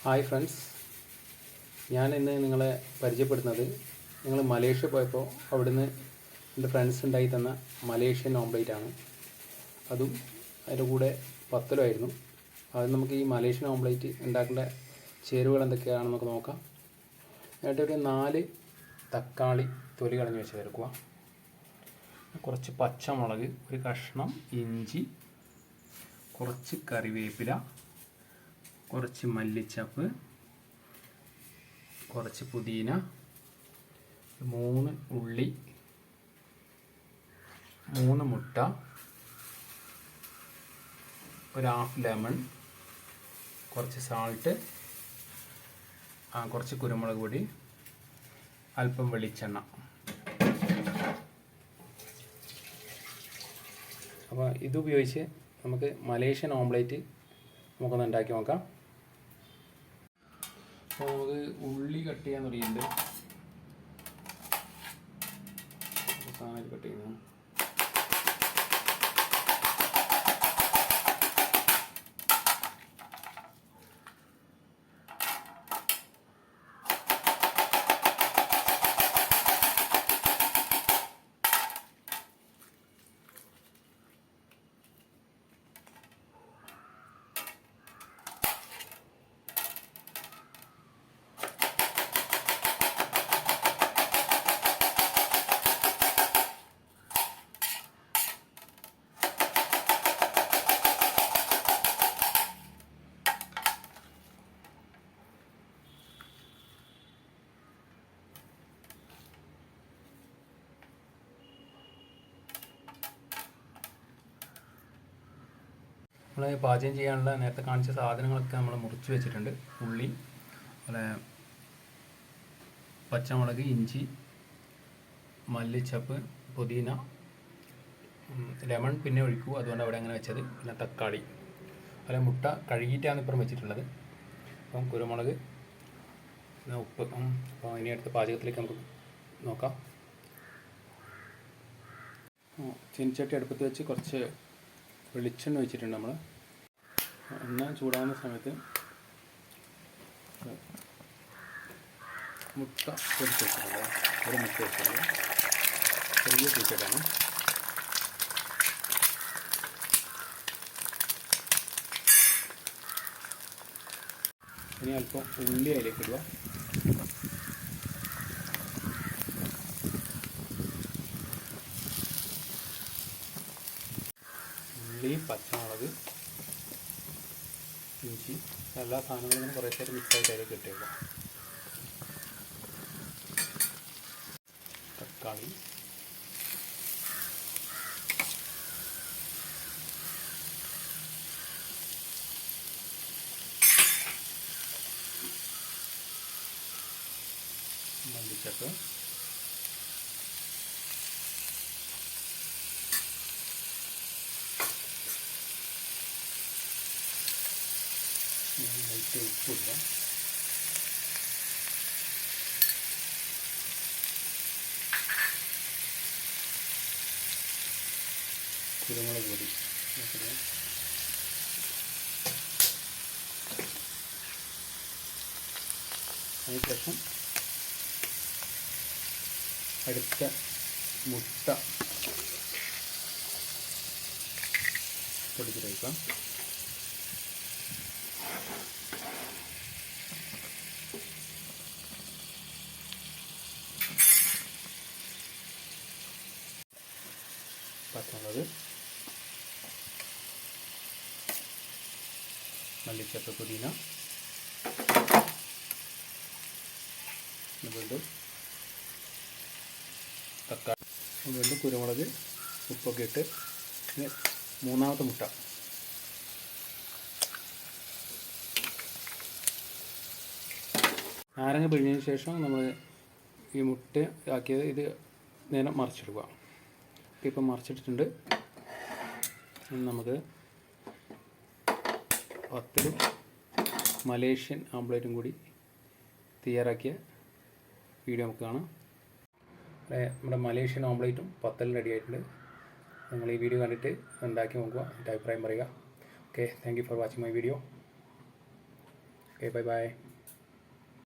Hi friends, ഞാൻ ഇന്ന് നിങ്ങളെ പരിചയപ്പെടുത്തുന്നത് ഞങ്ങൾ മലേഷ്യ പോയപ്പോൾ അവിടുന്ന് എൻ്റെ ഫ്രണ്ട്സ് ഉണ്ടാക്കി തന്ന മലേഷ്യൻ ഓംപ്ലേറ്റ് ആണ്. അതും അതിൻ്റെ കൂടെ പത്തലുമായിരുന്നു. അത് നമുക്ക് ഈ മലേഷ്യൻ ഓംപ്ലേറ്റ് ഉണ്ടാക്കേണ്ട ചേരുവകൾ എന്തൊക്കെയാണെന്ന് നമുക്ക് നോക്കാം. എന്നിട്ട് ഒരു 4 തക്കാളി തൊലി കളഞ്ഞ് വെച്ച് ചേർക്കുക. കുറച്ച് പച്ചമുളക്, ഒരു കഷ്ണം ഇഞ്ചി, കുറച്ച് കറിവേപ്പില, കുറച്ച് മല്ലിച്ചപ്പ്, കുറച്ച് പുതിന, 3 ഉള്ളി, 3 മുട്ട, ഒരു ഹാഫ് ലെമൺ, കുറച്ച് സാൾട്ട്, കുറച്ച് കുരുമുളക് പൊടി, അല്പം വെളിച്ചെണ്ണ. അപ്പോൾ ഇതുപയോഗിച്ച് നമുക്ക് മലേഷ്യൻ ഓംപ്ലേറ്റ് നമുക്കൊന്ന് ഉണ്ടാക്കി നോക്കാം. അപ്പോൾ നമുക്ക് ഉള്ളി കട്ട് ചെയ്യാൻ തുടങ്ങിയിട്ടുണ്ട്. സാധനം കട്ട് ചെയ്യുന്നു. നമ്മൾ പാചകം ചെയ്യാനുള്ള നേരത്തെ കാണിച്ച സാധനങ്ങളൊക്കെ നമ്മൾ മുറിച്ച് വെച്ചിട്ടുണ്ട്. ഉള്ളി, അതുപോലെ പച്ചമുളക്, ഇഞ്ചി, മല്ലിച്ചപ്പ്, പുതിന, ലെമൺ പിന്നെ ഒഴിക്കൂ, അതുകൊണ്ട് അവിടെ അങ്ങനെ വെച്ചത്. പിന്നെ തക്കാളി, അതുപോലെ മുട്ട കഴുകിയിട്ടാണ് ഇപ്പുറം വെച്ചിട്ടുള്ളത്. അപ്പം കുരുമുളക്, പിന്നെ ഉപ്പ്. അപ്പോൾ ഇനി അടുത്ത പാചകത്തിലേക്ക് നമുക്ക് നോക്കാം. ചീനിച്ചട്ടി അടുപ്പത്ത് വെച്ച് കുറച്ച് വെളിച്ചെണ്ണ ഒഴിച്ചിട്ടുണ്ട്. നമ്മൾ എണ്ണ ചൂടാകുന്ന സമയത്ത് മുട്ട പൊടിച്ച് വെച്ചിട്ടുണ്ട്. ഒരു മുട്ട വെച്ചിട്ടുണ്ട്. ചെറിയ പീസായിട്ടാണ്. ഇനി അല്പം ഉള്ളി അതിലേക്ക് ഇടുക. ഉള്ളി, പച്ചമുളക്, ഇഞ്ചി, എല്ലാ സാധനങ്ങളും കുറേശ്ശേ മിക്സായിട്ട് അതിലേക്ക് ഇട്ടേക്കുക. തക്കാളി, മല്ലിച്ചപ്പ്, ലൈറ്റ് ഉപ്പിടുക. കുരുമുളക് പൊടി, അതിനുശേഷം അടുത്ത മുട്ട പൊടിച്ച് കഴിക്കാം. പച്ചമുളക്, മല്ലിച്ചപ്പ്, പുതിന, വീണ്ടും തക്കാളി, വീണ്ടും കുരുമുളക്, ഉപ്പൊക്കെ ഇട്ട് പിന്നെ 3ാമത്തെ മുട്ട. നാരങ്ങ പിഴിഞ്ഞതിന് ശേഷം നമ്മൾ ഈ മുട്ട ആക്കിയത് ഇത് നേരെ മറിച്ചിടുക. ഇപ്പം മറിച്ചിട്ടിട്ടുണ്ട്. നമുക്ക് പത്തലും മലേഷ്യൻ ഓംപ്ലേറ്റും കൂടി തയ്യാറാക്കിയ വീഡിയോ നമുക്ക് കാണാം. നമ്മുടെ മലേഷ്യൻ ഓംപ്ലേറ്റും പത്തലും റെഡി ആയിട്ടുണ്ട്. നിങ്ങൾ ഈ വീഡിയോ കണ്ടിട്ട് ഉണ്ടാക്കി നോക്കുക, എൻ്റെ അഭിപ്രായം പറയുക. Okay, thank you for watching my video. Okay bye bye.